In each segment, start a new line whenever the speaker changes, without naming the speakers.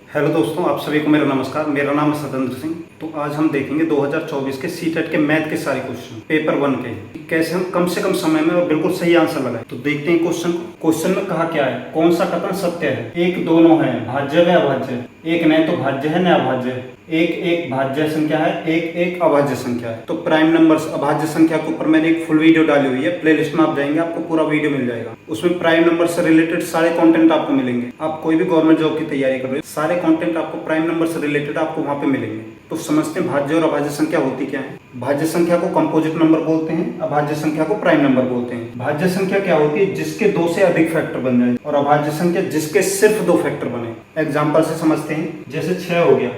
Hello दोस्तों, आप सभी को मेरा नमस्कार। मेरा नाम है सतेंद्र सिंह। तो आज हम देखेंगे 2024 के सीटेट के मैथ के सारे क्वेश्चन पेपर 1 के, कैसे हम कम से कम समय में और बिल्कुल सही आंसर लगाएं। तो देखते हैं क्वेश्चन को। क्वेश्चन में कहा क्या है, कौन सा कथन सत्य है। एक दोनों है, भाज्य व अभाज्य। एक न तो भाज्य है न अभाज्य है। एक एक भाज्य संख्या है, एक एक अभाज्य संख्या है। तो प्राइम नंबर्स अभाज्य संख्या के ऊपर मैंने एक फुल वीडियो डाली हुई है, प्लेलिस्ट में आप जाएंगे आपको पूरा वीडियो मिल जाएगा। उसमें प्राइम नंबर से रिलेटेड सारे कंटेंट आपको मिलेंगे। आप कोई भी गवर्नमेंट जॉब की तैयारी कर रहे हो, सारे कंटेंट आपको प्राइम नंबर से रिलेटेड आपको वहां पे मिलेंगे। तो समझते हैं भाज्य और अभाज्य संख्या होती क्या है। भाज्य संख्या को कंपोजिट नंबर बोलते हैं, अभाज्य संख्या को प्राइम नंबर बोलते हैं। भाज्य संख्या क्या होती है, जिसके 2 से अधिक फैक्टर बन जाए, और अभाज्य संख्या जिसके सिर्फ 2 फैक्टर बने। एग्जाम्पल से समझते हैं, जैसे 6 हो गया,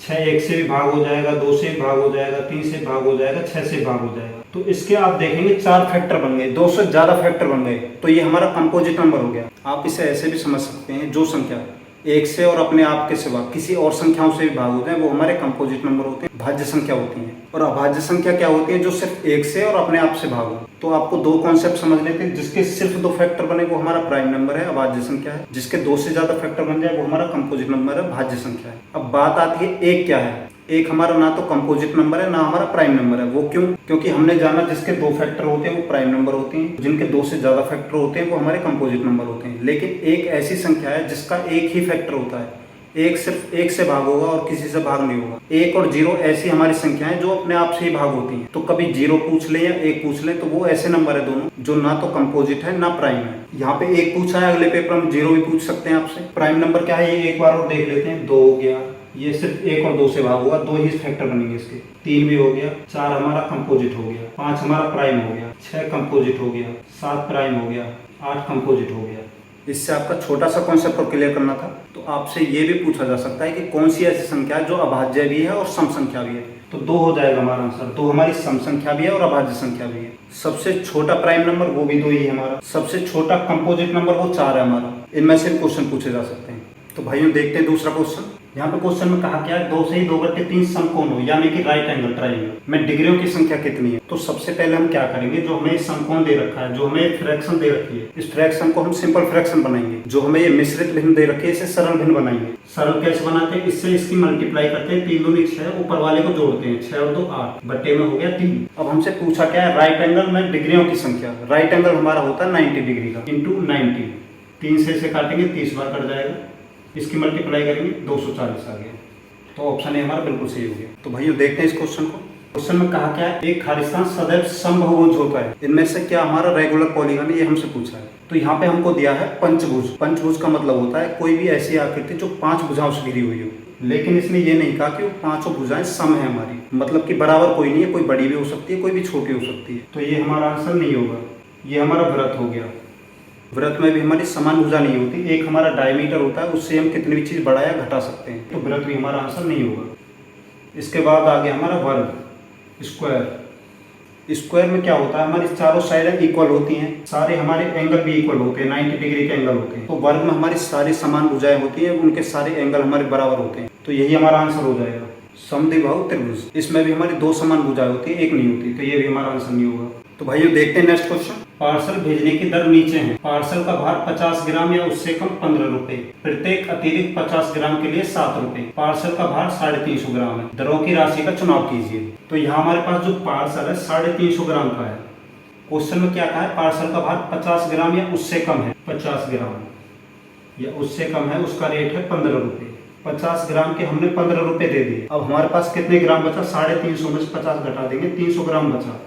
6 1 से भी भाग हो जाएगा, 2 से भी भाग हो जाएगा, 3 से भाग हो जाएगा, 6 से भाग हो जाएगा। तो इसके आप देखेंगे 4 फैक्टर बन गए, 2 से ज्यादा फैक्टर बन गए, तो ये हमारा कंपोजिट नंबर हो गया। आप इसे ऐसे भी समझ सकते हैं, जो संख्या 1 से और अपने आप के सिवा किसी और संख्याओं से भी भाग होते हैं वो हमारे कंपोजिट नंबर होते हैं, भाज्य संख्या होती है। और अभाज्य संख्या क्या होती है, जो सिर्फ 1 से और अपने आप से भाग हो। तो आपको 2 कॉन्सेप्ट समझ लेते हैं। जिसके सिर्फ 2 फैक्टर बने वो हमारा प्राइम नंबर है, अभाज्य संख्या है। जिसके 2 से ज्यादा फैक्टर बन जाए वो हमारा कंपोजिट नंबर है, भाज्य संख्या है। अब बात आती है एक क्या है। एक हमारा ना तो कंपोजिट नंबर है ना हमारा प्राइम नंबर है। वो क्यों? क्योंकि हमने जाना जिसके 2 फैक्टर होते हैं वो प्राइम नंबर होते हैं, जिनके 2 से ज्यादा फैक्टर होते हैं वो हमारे कंपोजिट नंबर होते हैं। लेकिन एक ऐसी संख्या है जिसका एक ही फैक्टर होता है, एक सिर्फ 1 से भाग होगा और किसी से भाग नहीं होगा। 1 और 0 ऐसी हमारी संख्या है जो अपने आप से ही भाग होती हैं। तो कभी 0 पूछ ले या 1 पूछ ले तो वो ऐसे नंबर है दोनों जो ना तो कंपोजिट है ना प्राइम है। यहाँ पे 1 पूछा है, अगले पेपर में 0 भी पूछ सकते हैं आपसे। प्राइम नंबर क्या है ये एक बार और देख लेते हैं। 2 हो गया, ये सिर्फ 1 और 2 से भाग होगा, 2 ही फैक्टर बनेंगे इसके। 3 भी हो गया, 4 हमारा कंपोजिट हो गया, 5 हमारा प्राइम हो गया, 6 कंपोजिट हो गया, 7 प्राइम हो गया, 8 कंपोजिट हो गया। इससे आपका छोटा सा कॉन्सेप्ट और क्लियर करना था। तो आपसे ये भी पूछा जा सकता है कि कौन सी ऐसी संख्या है जो अभाज्य भी है और सम संख्या भी है। तो 2 हो जाएगा हमारा आंसर। 2 हमारी सम संख्या भी है और अभाज्य संख्या भी है। सबसे छोटा प्राइम नंबर वो भी 2 ही है हमारा। सबसे छोटा कंपोजिट नंबर वो 4 है हमारा। इनमें से क्वेश्चन पूछे जा सकते हैं। तो भाइयों देखते हैं दूसरा क्वेश्चन। यहाँ पे क्वेश्चन में कहा क्या है, 2 से ही 2/3 समकोण हो, यानी कि राइट एंगल ट्रायंगल में डिग्रियों की संख्या कितनी है। तो सबसे पहले हम क्या करेंगे, जो हमें समकोण दे रखा है, जो हमें फ्रैक्शन दे रखी है, इस फ्रैक्शन को हम सिंपल फ्रैक्शन बनाएंगे। जो हमें ये मिश्रित भिन्न दे रखी है इसे सरल भिन्न बनाएंगे। सरल कैसे बनाते हैं, इससे इसकी मल्टीप्लाई करते हैं, 3 दूनी 6, ऊपर वाले को जोड़ते हैं, 6 और 2 8, बट्टे में हो गया 3। अब हमसे पूछा क्या है, राइट एंगल में डिग्रियों की संख्या। राइट एंगल हमारा होता है 90 डिग्री का, इंटू 90। 3 से इसे काटेंगे 30 बार कट जाएगा, इसकी मल्टीप्लाई करेंगे 240 आ गया। तो ऑप्शन ए हमारा बिल्कुल सही हो गया। तो भाइयों देखते हैं इस क्वेश्चन को। क्वेश्चन में कहा क्या है, एक खालिस्तान सदैव समबहुभुज होता है, इनमें से क्या हमारा रेगुलर पॉलीगन, ये हमसे पूछा है। तो यहाँ पे हमको दिया है पंचभुज। पंचभुज का मतलब होता है कोई भी ऐसी आकृति जो 5 भुजाओं से घिरी हुई हो। लेकिन इसने ये नहीं कहा कि वो 5 भुजाएं सम है हमारी, मतलब कि बराबर कोई नहीं है, कोई बड़ी भी हो सकती है, कोई भी छोटी हो सकती है। तो ये हमारा आंसर नहीं होगा। ये हमारा व्रत हो गया। व्रत में भी हमारी समान भुजा नहीं होती, एक हमारा डायमीटर होता है, उससे हम कितनी भी चीज बढ़ा या घटा सकते हैं। तो व्रत भी हमारा आंसर नहीं होगा। इसके बाद आ गया हमारा वर्ग, स्क्वायर। स्क्वायर में क्या होता है, हमारी चारों साइडें इक्वल होती हैं, सारे हमारे एंगल भी इक्वल होते हैं, 90 डिग्री के एंगल होते हैं। तो वर्ग में हमारी सारी समान भुजाएं होती हैं, उनके सारे एंगल हमारे बराबर होते हैं। तो यही हमारा आंसर हो जाएगा। समद्विबाहु त्रिभुज, इसमें भी हमारी 2 समान भुजाएं होती है, एक नहीं होती। तो ये भी हमारा आंसर नहीं होगा। तो भाइयों देखते हैं नेक्स्ट क्वेश्चन। पार्सल भेजने की दर नीचे है। पार्सल का भार 50 ग्राम या उससे कम 15 रुपए। प्रत्येक अतिरिक्त 50 ग्राम के लिए 7 रुपए। पार्सल का भार 350 ग्राम है। दरों की राशि का चुनाव कीजिए। तो यहाँ हमारे पास जो पार्सल है 350 ग्राम का है। क्वेश्चन में क्या कहा है, पार्सल का भार 50 ग्राम या उससे कम है। 50 ग्राम या उससे कम है, उसका रेट है 15 रुपए। 50 ग्राम के हमने 15 रुपए दे दिए। अब हमारे पास कितने ग्राम बचा, 350 में से 50 घटा देंगे, 300 ग्राम बचा।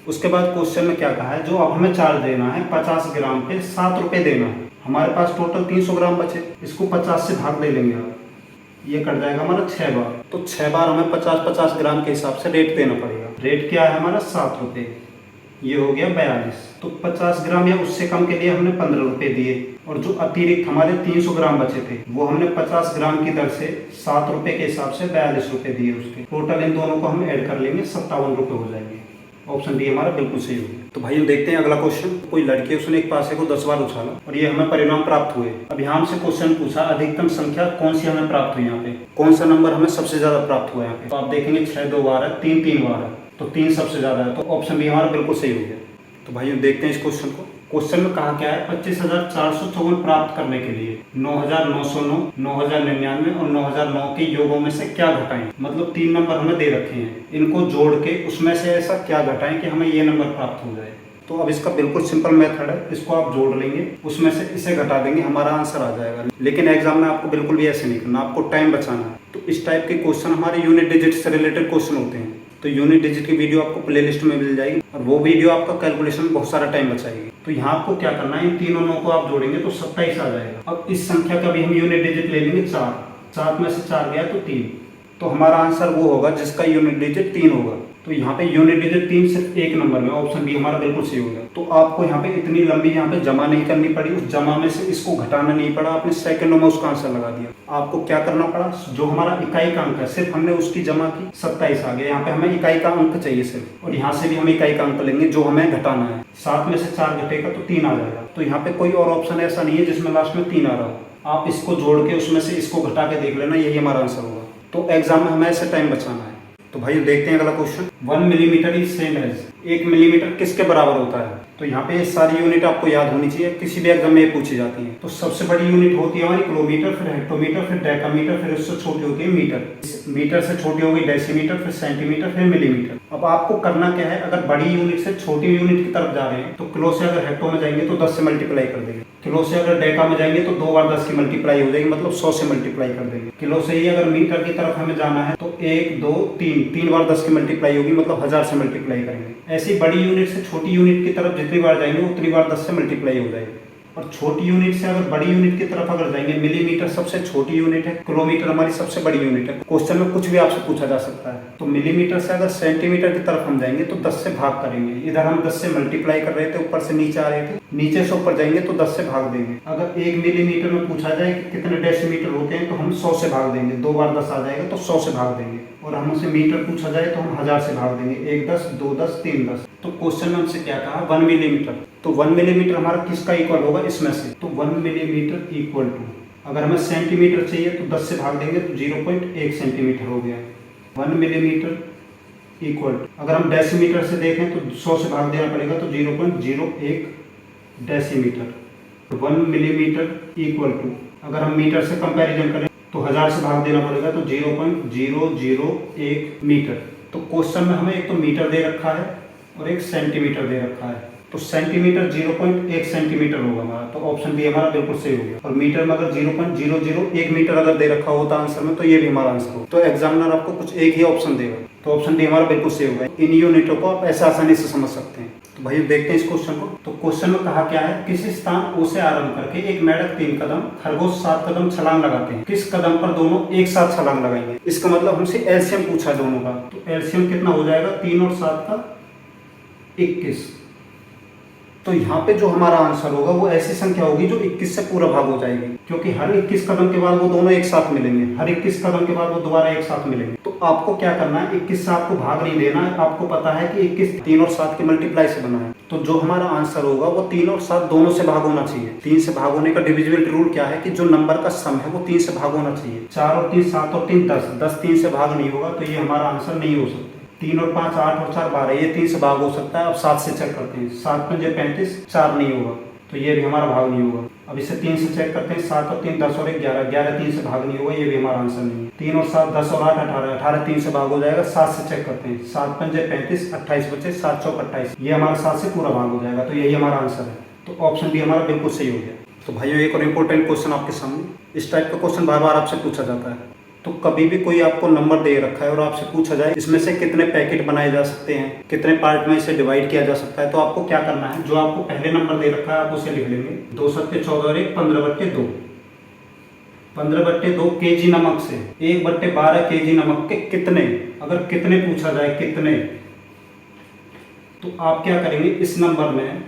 उसके बाद क्वेश्चन में क्या कहा है, जो अब हमें चार्ज देना है 50 ग्राम पे 7 रुपए देना है। हमारे पास टोटल 300 ग्राम बचे, इसको 50 से भाग दे लेंगे आप, ये कट जाएगा हमारा 6 बार। तो 6 बार हमें 50-50 ग्राम के हिसाब से रेट देना पड़ेगा। रेट क्या है हमारा, 7 रुपए। ये हो गया 42। तो 50 ग्राम या उससे कम के लिए हमने 15 रुपए दिए, और जो अतिरिक्त हमारे 300 ग्राम बचे थे वो हमने 50 ग्राम की दर से 7 रुपए के हिसाब से 42 रुपए दिए। उसके टोटल इन दोनों को हम ऐड कर लेंगे, 57 रुपए हो जाएंगे। ऑप्शन डी हमारा बिल्कुल सही हो गया। तो भाइयों देखते हैं अगला क्वेश्चन। कोई लड़की, उसने एक पासे को 10 बार उछाला और ये हमें परिणाम प्राप्त हुए। अब यहाँ हमसे क्वेश्चन पूछा अधिकतम संख्या कौन सी हमें प्राप्त हुई, यहाँ पे कौन सा नंबर हमें सबसे ज्यादा प्राप्त हुआ। यहाँ पे तो आप देखेंगे 6 2 बार है, 3 3 बार है, तो 3 सबसे ज्यादा है। तो ऑप्शन बी हमारा बिल्कुल सही हो गया। तो भाइयों देखते हैं इस क्वेश्चन को। क्वेश्चन में कहा क्या है 25,454 प्राप्त करने के लिए 9,909, 9,099 और 9,009 के योगों में से क्या घटाएं। मतलब 3 नंबर हमें दे रखे हैं, इनको जोड़ के उसमें से ऐसा क्या घटाएं कि हमें ये नंबर प्राप्त हो जाए। तो अब इसका बिल्कुल सिंपल मेथड है, इसको आप जोड़ लेंगे, उसमें से इसे घटा देंगे, हमारा आंसर आ जाएगा। लेकिन एग्जाम में आपको बिल्कुल भी ऐसे नहीं करना, आपको टाइम बचाना है। तो इस टाइप के क्वेश्चन हमारे यूनिट डिजिट से रिलेटेड क्वेश्चन होते हैं। तो यूनिट डिजिट की वीडियो आपको प्लेलिस्ट में मिल जाएगी और वो वीडियो आपका कैलकुलेशन में बहुत सारा टाइम बचाएगी। तो यहाँ आपको क्या करना है, इन तीनों नौ को आप जोड़ेंगे तो 27 आ जाएगा। अब इस संख्या का भी हम यूनिट डिजिट ले लेंगे 4, 7 में से 4 गया तो 3, तो हमारा आंसर वो होगा जिसका यूनिट डिजिट 3 होगा। तो यहाँ पे यूनिट डिजिट 3 सिर्फ एक नंबर में, ऑप्शन बी हमारा बिल्कुल सही हो गया। तो आपको यहाँ पे इतनी लंबी यहाँ पे जमा नहीं करनी पड़ी, उस जमा में से इसको घटाना नहीं पड़ा, आपने सेकंडों में उसका आंसर लगा दिया। आपको क्या करना पड़ा, जो हमारा इकाई का अंक है सिर्फ हमने उसकी जमा की, 27 आ गया। यहाँ पे हमें इकाई का अंक चाहिए सिर्फ, और यहाँ से भी हम इकाई का अंक लेंगे जो हमें घटाना है। 7 में से 4 घटेगा तो 3 आ जाएगा। तो यहाँ पे कोई और ऑप्शन ऐसा नहीं है जिसमें लास्ट में 3 आ रहा हो। आप इसको जोड़ के उसमें से इसको घटा के देख लेना, यही हमारा आंसर होगा। तो एग्जाम में हमें ऐसे टाइम बचाना है। तो भाई देखते हैं अगला question. 1 millimetre is same as, 1 millimetre किसके बराबर होता है। तो यहाँ पे सारी यूनिट आपको याद होनी चाहिए, किसी भी एग्जाम में ये पूछी जाती है। तो सबसे बड़ी यूनिट होती है हमारी किलोमीटर, फिर हेक्टोमीटर, फिर डेकामीटर, फिर उससे छोटी होती है मीटर। मीटर से छोटी होगी डेसीमीटर, फिर सेंटीमीटर, फिर मिलीमीटर। अब आपको करना क्या है, अगर बड़ी यूनिट से छोटी यूनिट की तरफ जा रहे हैं तो किलो से अगर हेक्टो में जाएंगे तो 10 से मल्टीप्लाई कर देंगे। किलो से अगर डेका में जाएंगे तो 2 बार 10 की मल्टीप्लाई हो जाएगी, मतलब 100 से मल्टीप्लाई कर देंगे। किलो से ही अगर मीटर की तरफ हमें जाना है तो 1 2 3 बार 10 की मल्टीप्लाई होगी, मतलब 1000 से मल्टीप्लाई करेंगे। ऐसी बड़ी यूनिट से छोटी यूनिट की तरफ जितनी बार जाएंगे उतनी बार 10 से मल्टीप्लाई हो जाएगी। और छोटी यूनिट से अगर बड़ी यूनिट की तरफ अगर जाएंगे, मिलीमीटर सबसे छोटी यूनिट है, किलोमीटर हमारी सबसे बड़ी यूनिट है। क्वेश्चन में कुछ भी आपसे पूछा जा सकता है। तो मिलीमीटर से अगर सेंटीमीटर की तरफ हम जाएंगे तो 10 से भाग करेंगे। इधर हम 10 से मल्टीप्लाई कर रहे थे, ऊपर से नीचे आ रहे थे, नीचे से ऊपर जाएंगे तो 10 से भाग देंगे। अगर 1 मिलीमीटर में पूछा जाए कि कितने डेसीमीटर होते हैं तो हम 100 से भाग देंगे, 2 बार 10 आ जाएगा तो 100 से भाग देंगे। और हमसे मीटर पूछा जाए तो हम 1000 से भाग देंगे, 1 10 2 10 3 10। तो क्वेश्चन में हमसे क्या कहा, 1 मिलीमीटर। तो 1 मिलीमीटर हमारा किसका इक्वल होगा इसमें से, तो 1 मिलीमीटर इक्वल टू, अगर हमें सेंटीमीटर चाहिए तो 10 से भाग देंगे तो 0.1 सेंटीमीटर हो गया। 1 मिलीमीटर इक्वल टू, अगर हम डेसीमीटर से देखें तो 100 से भाग देना पड़ेगा तो 0.01 डेसीमीटर। 1 मिलीमीटर इक्वल टू, अगर हम मीटर से कंपैरिजन करें तो 1000 से भाग देना पड़ेगा तो 0.001 मीटर। तो क्वेश्चन में हमें एक तो मीटर दे रखा है और एक सेंटीमीटर दे रखा है। तो सेंटीमीटर 0.1 सेंटीमीटर होगा हमारा, तो ऑप्शन बी हमारा बिल्कुल सही हो गया। और मीटर में अगर 0.001 मीटर अगर दे रखा होता आंसर में तो ये भी हमारा आंसर हो। तो एग्जामिनर आपको कुछ एक ही ऑप्शन देगा, तो ऑप्शन डी हमारा बिल्कुल सही होगा। इन यूनिटों को आप ऐसे आसानी से समझ सकते हैं। तो भाई देखते हैं इस क्वेश्चन को। तो क्वेश्चन में कहा क्या है, किसी स्थान ओ से आरंभ करके एक मेढक 3 कदम, खरगोश 7 कदम छलांग लगाते हैं, किस कदम पर दोनों एक साथ छलांग लगाएंगे। इसका मतलब हमसे एलसीएम पूछा दोनों का। तो एलसीएम कितना हो जाएगा, 3 और 7 का 21। तो यहाँ पे जो हमारा आंसर होगा वो ऐसी संख्या होगी जो 21 से पूरा भाग हो जाएगी, क्योंकि हर 21 कदम के बाद वो दोनों एक साथ मिलेंगे, हर 21 कदम के बाद वो दोबारा एक साथ मिलेंगे। तो आपको क्या करना है, 21 से आपको भाग नहीं देना है। आपको पता है कि 21 3 और 7 के मल्टीप्लाई से बना है, तो जो हमारा आंसर होगा वो 3 और 7 दोनों से भाग होना चाहिए। 3 से भाग होने का डिविजिबिलिटी रूल क्या है कि जो नंबर का सम है वो 3 से भाग होना चाहिए। 4 और 3 7 और 3 10, 10 3 से भाग नहीं होगा, तो ये हमारा आंसर नहीं हो सकता। 3 और 5 8 और 4 12, ये 3 से भाग हो सकता है। अब 7 से चेक करते हैं, 7 पंजे 35, 4 नहीं होगा, तो ये भी हमारा भाग नहीं होगा। अब इसे 3 से चेक करते हैं, 7 और 3 10 और 1 11, 11 3 से भाग नहीं होगा, ये भी हमारा आंसर नहीं है। 3 और 7 10 और 8 18, 18 3 से भाग हो जाएगा। 7 से चेक करते हैं, 7 पंजे 35, 28 बचे, 7 चौक 28, ये हमारा 7 से पूरा भाग हो जाएगा, तो यही हमारा आंसर है। तो ऑप्शन बी हमारा बिल्कुल सही हो गया। तो भाइयों एक और इम्पोर्टेंट क्वेश्चन आपके सामने, इस टाइप का क्वेश्चन बार बार आपसे पूछा जाता है। तो कभी भी कोई आपको नंबर दे रखा है और आपसे पूछा जाए इसमें से कितने पैकेट बनाए जा सकते हैं, कितने पार्ट में इसे डिवाइड किया जा सकता है, तो आपको क्या करना है, जो आपको पहले नंबर दे रखा है आप उसे लिख लेंगे। 2 7 14 और 1 15/2, 15/2 केजी नमक से 1/12 केजी नमक के कितने, अगर कितने पूछा जाए कितने, तो आप क्या करेंगे, इस नंबर में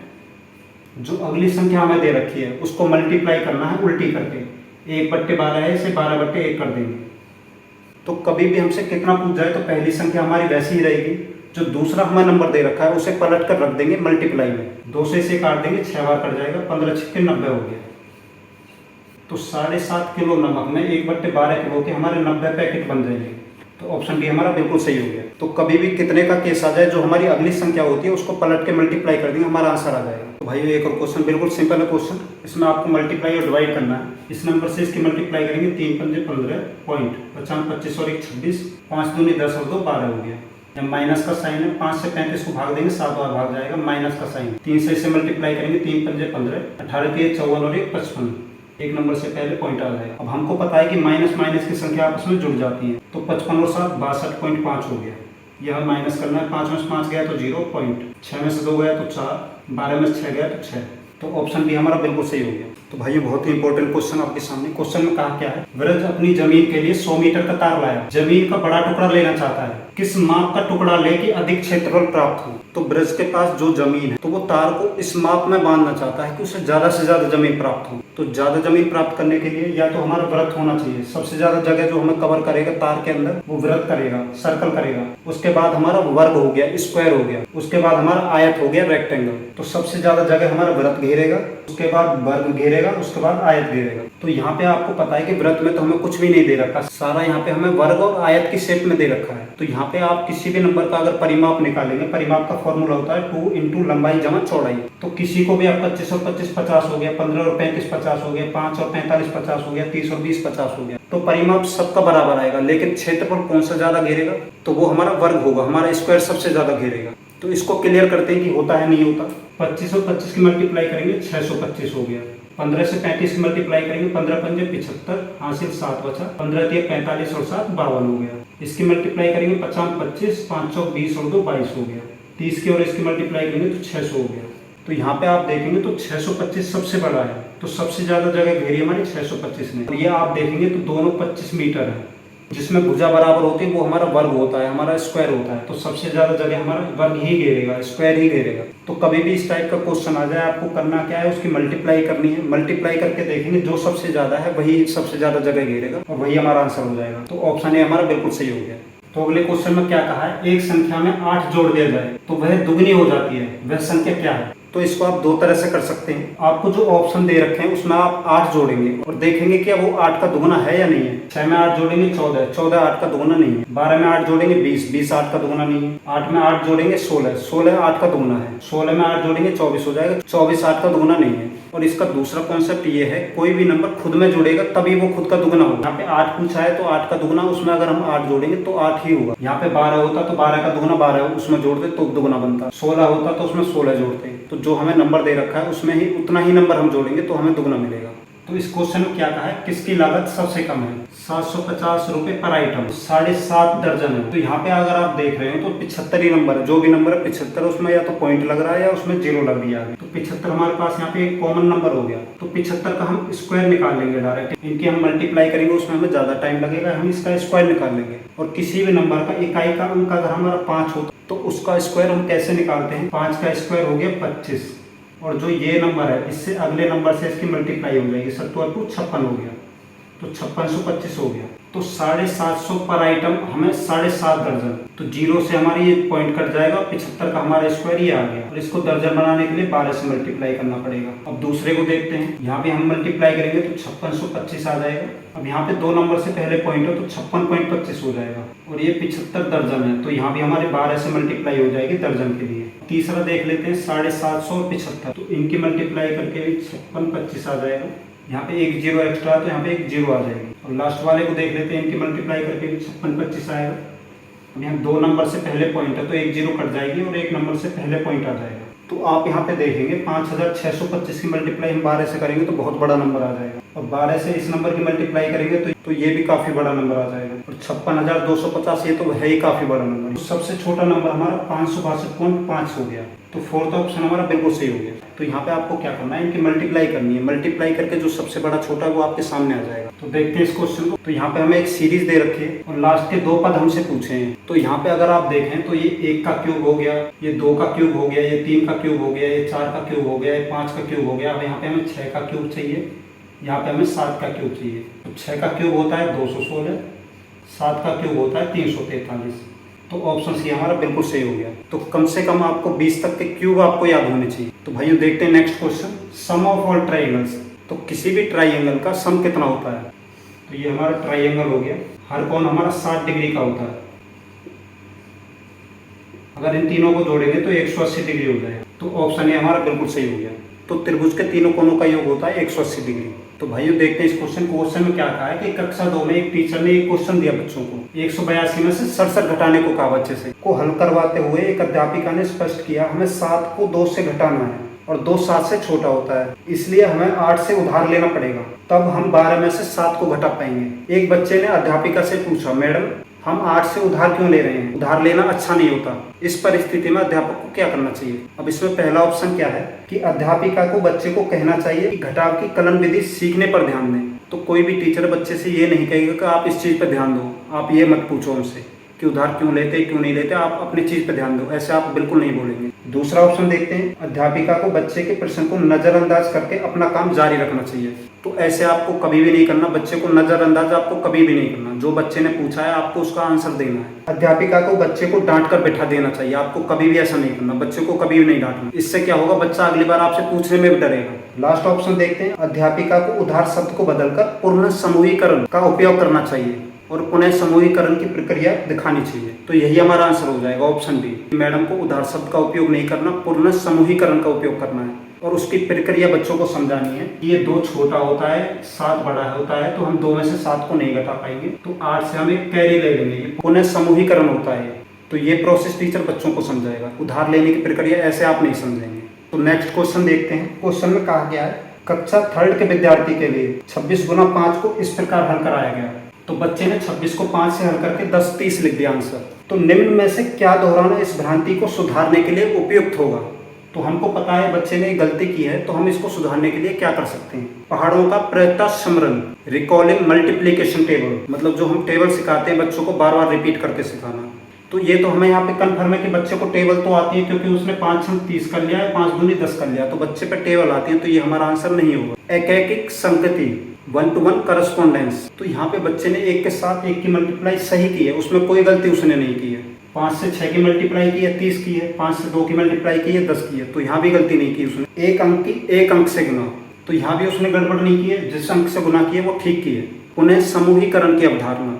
जो अगली संख्या हमें दे रखी है उसको मल्टीप्लाई करना है उल्टी करके। 1/12 है, इसे 12/1 कर देंगे। तो कभी भी हमसे कितना पूछ जाए तो पहली संख्या हमारी वैसी ही रहेगी, जो दूसरा हमें नंबर दे रखा है उसे पलट कर रख देंगे मल्टीप्लाई में। 2 से इसे काट देंगे, 6 बार कट जाएगा, 15 6 90 हो गया। तो 7.5 किलो नमक में 1/12 किलो के हमारे 90 पैकेट बन जाएंगे। तो ऑप्शन डी हमारा बिल्कुल सही हो गया। तो कभी भी कितने का केस आ जाए, जो हमारी अगली संख्या होती है उसको पलट के मल्टीप्लाई कर देंगे, हमारा आंसर आ जाएगा। तो भाइयों एक और क्वेश्चन बिल्कुल सिंपल है क्वेश्चन। इसमें आपको मल्टीप्लाई और डिवाइड करना है। इस नंबर से इसकी मल्टीप्लाई करेंगे 3 पंजे 15 पॉइंट 50 25 और 1 26, 5 दूनी 10 और 2 12 हो गया। जब माइनस का साइन है 5 से 35 को भाग देंगे 7 बार भाग जाएगा, माइनस का साइन 3 से इसे मल्टीप्लाई करेंगे 3 पंजे 15, 18 3 54 और 1 55, एक नंबर से पहले पॉइंट आ जाएगा। अब हमको पता है कि माइनस माइनस की संख्या आपस में जुड़ जाती है, तो 55 और 7 62.5 हो गया। यह हमें माइनस करना है। 5 में से 5 गया तो 0 पॉइंट, 6 में से 2 गया तो 4, 12 में से 6 गया तो 6। तो ऑप्शन बी हमारा बिल्कुल सही हो गया। तो भाई बहुत ही इंपॉर्टेंट क्वेश्चन आपके सामने। क्वेश्चन में कहा क्या है, वृद्ध अपनी जमीन के लिए 100 मीटर का तार लाया। जमीन का बड़ा टुकड़ा लेना चाहता है, किस माप का टुकड़ा ले कि अधिक क्षेत्रफल प्राप्त हो। तो ब्रज के पास जो जमीन है तो वो तार को इस माप में बांधना चाहता है कि उसे ज्यादा से ज्यादा जमीन प्राप्त हो। तो ज्यादा जमीन प्राप्त करने के लिए या तो हमारा वृत्त होना चाहिए, सबसे ज्यादा जगह जो हमें कवर करेगा तार के अंदर वो वृत्त करेगा, सर्कल करेगा। उसके बाद हमारा वर्ग हो गया, स्क्वायर हो गया। उसके बाद हमारा आयत हो गया, रेक्टेंगल। तो सबसे ज्यादा जगह हमारा वृत्त घेरेगा, उसके बाद वर्ग घेरेगा, उसके बाद आयत घेरेगा। तो यहाँ पे आपको पता है कि वृत्त में तो हमें कुछ भी नहीं दे रखा, सारा यहाँ पे हमें वर्ग और आयत की शेप में दे रखा है। तो यहाँ पे आप किसी भी नंबर का अगर परिमाप निकालेंगे, परिमाप का फॉर्मूला होता है 2 इंटू लंबाई जमा चौड़ाई। तो किसी को भी आप 25 और 25 50 हो गया, 15 और 35 50 हो गया, 5 और 45 50 हो गया, 30 और 20 50 हो गया। तो परिमाप सबका बराबर आएगा, लेकिन क्षेत्रफल कौन सा ज्यादा घेरेगा, तो वो हमारा वर्ग होगा, हमारा स्क्वायर सबसे ज्यादा घेरेगा। तो इसको क्लियर करते हैं कि होता है नहीं होता। 25 और 25 की मल्टीप्लाई करेंगे 625 हो गया। 15 से 35 की मल्टीप्लाई करेंगे 15 पंजे 75, हासिल 7 बचा, 15 3 45 और 7 52 हो गया। इसकी मल्टीप्लाई करेंगे 50 25, 5 चौक 20 और 2 22 हो गया। 30 की और इसकी मल्टीप्लाई करेंगे तो 600 हो गया। तो यहाँ पे आप देखेंगे तो 625 सबसे बड़ा है, तो सबसे ज्यादा जगह घेरी हमारी 625 ने। और ये आप देखेंगे तो दोनों 25 मीटर है, जिसमें भुजा बराबर होती है वो हमारा वर्ग होता है, हमारा स्क्वायर होता है। तो सबसे ज्यादा जगह हमारा वर्ग ही घेरेगा, स्क्वायर ही घेरेगा। तो कभी भी इस टाइप का क्वेश्चन आ जाए, आपको करना क्या है, उसकी मल्टीप्लाई करनी है। मल्टीप्लाई करके देखेंगे जो सबसे ज्यादा है वही सबसे ज्यादा जगह घेरेगा और वही हमारा आंसर हो जाएगा। तो ऑप्शन ए हमारा बिल्कुल सही हो गया। तो अगले क्वेश्चन में क्या कहा है, एक संख्या में 8 जोड़ दिया जाए तो वह दुगनी हो जाती है, वह संख्या क्या है। तो इसको आप दो तरह से कर सकते हैं। आपको जो ऑप्शन दे रखे हैं उसमें आप 8 जोड़ेंगे और देखेंगे कि वो 8 का दुगना है या नहीं है। 6 में 8 जोड़ेंगे 14, 14 8 का दुगना नहीं है। 12 में 8 जोड़ेंगे 20, 20 8 का दुगना नहीं है। 8 में 8 जोड़ेंगे 16, 16 8 का दुगना है। 16 में 8 जोड़ेंगे 24 हो जाएगा, 24 8 का दुगना नहीं है। और इसका दूसरा कॉन्सेप्ट ये है, कोई भी नंबर खुद में जुड़ेगा तभी वो खुद का दुगना होगा। यहाँ पे 8 पूछा है तो 8 का दुगना, उसमें अगर हम 8 जोड़ेंगे तो 8 ही होगा। यहाँ पे 12 होता तो 12 का दुगना 12 उसमें जोड़ते तो दुगना बनता। 16 होता तो उसमें 16 जोड़ते। तो जो हमें नंबर दे रखा है उसमें ही उतना ही नंबर हम जोड़ेंगे तो हमें दुगना मिलेगा। तो इस क्वेश्चन में क्या कहा है, किसकी लागत सबसे कम है, 750 रुपए पर आइटम, 7.5 दर्जन है। तो यहाँ पे अगर आप देख रहे हैं तो 75 ही नंबर है, जो भी नंबर है 75, उसमें या तो पॉइंट लग रहा है या उसमें 0 लग दिया है। तो 75 हमारे पास यहाँ पे एक कॉमन नंबर हो गया। तो 75 का हम स्क्वायर निकाल लेंगे डायरेक्ट, इनकी हम मल्टीप्लाई करेंगे, उसमें हमें ज्यादा टाइम लगेगा, हम इसका स्क्वायर निकाल लेंगे। और किसी भी नंबर का इकाई का अंक अगर हमारा 5 होता तो उसका स्क्वायर हम कैसे निकालते हैं, 5 का स्क्वायर हो गया 25, और जो ये नंबर है इससे अगले नंबर से इसकी मल्टीप्लाई हो जाएगी, 7 2 56 हो गया। तो 5625 हो गया। तो 750 पर आइटम हमें 7.5 दर्जन। तो 0 से हमारी ये पॉइंट कट जाएगा, 75 का हमारा स्क्वायर ये आ गया। और इसको दर्जन बनाने के लिए 12 से मल्टीप्लाई करना पड़ेगा। अब दूसरे को देखते हैं, यहाँ पे हम मल्टीप्लाई करेंगे तो 5625 आ जाएगा। अब यहाँ पे 2 नंबर से पहले पॉइंट है तो 56.25 हो जाएगा। और ये 75 दर्जन है, तो यहाँ भी हमारे 12 से मल्टीप्लाई हो जाएगी दर्जन के लिए। तीसरा देख लेते हैं 750 और 75, तो इनकी मल्टीप्लाई करके 5625 आ जाएगा। यहाँ पे एक 0 एक्स्ट्रा है तो यहाँ पे एक 0 आ जाएगी। और लास्ट वाले को देख लेते हैं, इनकी मल्टीप्लाई करके 5625 आएगा। अब यहाँ 2 नंबर से पहले पॉइंट है तो एक 0 कट जाएगी और 1 नंबर से पहले पॉइंट आ जाएगा। तो आप यहाँ पे देखेंगे 5625 की मल्टीप्लाई हम 12 से करेंगे तो बहुत बड़ा नंबर आ जाएगा। और 12 से इस नंबर की मल्टीप्लाई करेंगे तो ये भी काफी बड़ा नंबर आ जाएगा। और 56,250 ये तो है ही काफी बड़ा नंबर। तो सबसे छोटा नंबर हमारा 562.5 हो गया। तो फोर्थ ऑप्शन हमारा बिल्कुल सही हो गया। तो यहाँ पे आपको क्या करना है, इनकी मल्टीप्लाई करनी है। मल्टीप्लाई करके जो सबसे बड़ा छोटा है वो आपके सामने आ जाएगा। तो देखते हैं इस क्वेश्चन को। तो यहाँ पे हमें एक सीरीज दे रखी है और लास्ट के 2 पद हमसे पूछे हैं। तो यहाँ पे अगर आप देखें तो ये 1 का क्यूब हो गया, ये 2 का क्यूब हो गया, ये 3 का क्यूब हो गया, ये 4 का क्यूब हो गया, ये 5 का क्यूब हो गया। अब यहाँ पे हमें 6 का क्यूब चाहिए, यहाँ पे हमें 7 का क्यूब चाहिए। तो 6 का क्यूब होता है 216, 7 का क्यूब होता है 343। तो ऑप्शन सी हमारा बिल्कुल सही हो गया। तो कम से कम आपको 20 तक के क्यूब आपको याद होने चाहिए। तो भाइयों देखते हैं next question, sum of all triangles. तो किसी भी ट्राइंगल का सम कितना होता है। तो ये हमारा ट्राइंगल हो गया, हर कोण हमारा 60 डिग्री का होता है। अगर इन तीनों को जोड़ेंगे तो 180 डिग्री हो जाएगा। तो ऑप्शन ए हमारा बिल्कुल सही हो गया। तो त्रिभुज के तीनों कोनों का योग होता है 180 डिग्री। तो भाइयों देखते हैं इस क्वेश्चन में क्या कहा है कि कक्षा 2 में एक टीचर ने एक क्वेश्चन दिया बच्चों को, 182 में से 67 घटाने को कहा बच्चे से। को हल करवाते हुए एक अध्यापिका ने स्पष्ट किया हमें 7 को 2 से घटाना है और 2 7 से छोटा होता है, इसलिए हमें 8 से उधार लेना पड़ेगा, तब हम 12 में से 7 को घटा पाएंगे। एक बच्चे ने अध्यापिका से पूछा, मैडम हम 8 से उधार क्यों ले रहे हैं, उधार लेना अच्छा नहीं होता। इस परिस्थिति में अध्यापक को क्या करना चाहिए। अब इसमें पहला ऑप्शन क्या है कि अध्यापिका को बच्चे को कहना चाहिए कि घटाव की कलन विधि सीखने पर ध्यान दें। तो कोई भी टीचर बच्चे से ये नहीं कहेगा कि आप इस चीज़ पर ध्यान दो, आप ये मत पूछो हमसे कि उधार क्यों लेते क्यों नहीं लेते, आप अपनी चीज़ पर ध्यान दो, ऐसे आप बिल्कुल नहीं बोलेंगे। दूसरा ऑप्शन देखते हैं, अध्यापिका को बच्चे के प्रश्न को नज़रअंदाज करके अपना काम जारी रखना चाहिए। तो ऐसे आपको कभी भी नहीं करना, बच्चे को नज़रअंदाज आपको कभी भी नहीं करना। जो बच्चे ने पूछा है आपको उसका आंसर देना है। अध्यापिका को बच्चे को डांट कर बैठा देना चाहिए, आपको कभी भी ऐसा नहीं करना, बच्चे को कभी भी नहीं डांटना। इससे क्या होगा, बच्चा अगली बार आपसे पूछने में भी डरेगा। लास्ट ऑप्शन देखते हैं, अध्यापिका को उधार शब्द को बदलकर पूर्ण समूहीकरण का उपयोग करना चाहिए और पुनः समूहीकरण की प्रक्रिया दिखानी चाहिए। तो यही हमारा आंसर हो जाएगा ऑप्शन बी। मैडम को उधार शब्द का उपयोग नहीं करना, पूर्ण समूहीकरण का उपयोग करना है और उसकी प्रक्रिया बच्चों को समझानी है। ये 2 छोटा होता है 7 बड़ा होता है, तो हम 2 में से 7 को नहीं घटा पाएंगे, तो 8 से हम एक कैरी ले लेंगे। ये पुनः समूहीकरण होता है, तो ये प्रोसेस टीचर बच्चों को समझाएगा। उधार लेने की प्रक्रिया ऐसे आप नहीं समझेंगे। तो नेक्स्ट क्वेश्चन देखते हैं। क्वेश्चन में कहा गया है कक्षा 3 के विद्यार्थी के लिए 26 गुना 5 को इस प्रकार हल कराया गया। तो बच्चे ने 26 को 5 से हल करके 10 30 लिख दिया आंसर। तो निम्न में से क्या दोहराना इस भ्रांति को सुधारने के लिए उपयुक्त होगा। तो हमको पता है बच्चे ने गलती की है, तो हम इसको सुधारने के लिए क्या कर सकते हैं। पहाड़ों का प्रत्यक्ष स्मरण, रिकॉलिंग मल्टीप्लिकेशन टेबल, मतलब जो हम टेबल सिखाते हैं बच्चों को बार बार रिपीट करके सिखाना। तो ये तो हमें यहाँ पे कन्फर्म है कि बच्चे को टेबल तो आती है, क्योंकि उसने 5 छंग 30 कर लिया है, 5 दूनी 10 कर लिया, तो बच्चे पे टेबल आती है, तो ये हमारा आंसर नहीं होगा। एकैकिक संगति, 1-to-1 करस्पॉन्डेंस, तो यहाँ पे बच्चे ने 1 के साथ 1 की मल्टीप्लाई सही की है, उसमें कोई गलती उसने नहीं की है। 5 से 6 की मल्टीप्लाई की है 30 की है, 5 से 2 की मल्टीप्लाई की है 10 की है, तो यहाँ भी गलती नहीं की उसने। एक अंक की एक अंक से गुना, तो यहाँ भी उसने गड़बड़ नहीं की है, जिस अंक से गुना की है वो ठीक की है। पुनः समूहीकरण की अवधारणा,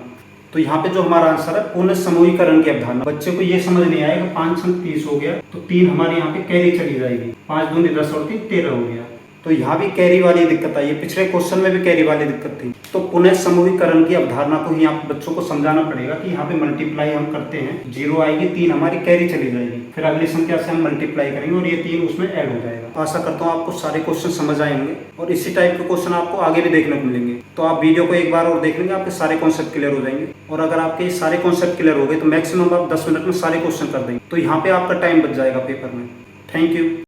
तो यहाँ पे जो हमारा आंसर है पुनः समूहीकरण की अवधारणा। बच्चे को ये समझ नहीं आएगा 5 छंग 30 हो गया, तो 3 हमारे यहाँ पे कैरी चली जाएगी, 5 दूनी 10 और 3 13 हो गया, तो यहाँ भी कैरी वाली दिक्कत आई है। पिछले क्वेश्चन में भी कैरी वाली दिक्कत थी। तो पुनः समूहीकरण की अवधारणा को ही आप बच्चों को समझाना पड़ेगा कि यहाँ पे मल्टीप्लाई हम करते हैं, 0 आएगी, 3 हमारी कैरी चली जाएगी, फिर अगली संख्या से हम मल्टीप्लाई करेंगे और ये 3 उसमें ऐड हो जाएगा। आशा करता हूँ आपको सारे क्वेश्चन समझ आएंगे और इसी टाइप के क्वेश्चन आपको आगे भी देखने को मिलेंगे। तो आप वीडियो को एक बार और देख लेंगे, आपके सारे कॉन्सेप्ट क्लियर हो जाएंगे। और अगर आपके सारे कॉन्सेप्ट क्लियर हो गए तो मैक्सिमम आप 10 मिनट में सारे क्वेश्चन कर देंगे, तो यहाँ पे आपका टाइम बच जाएगा पेपर में। Thank you.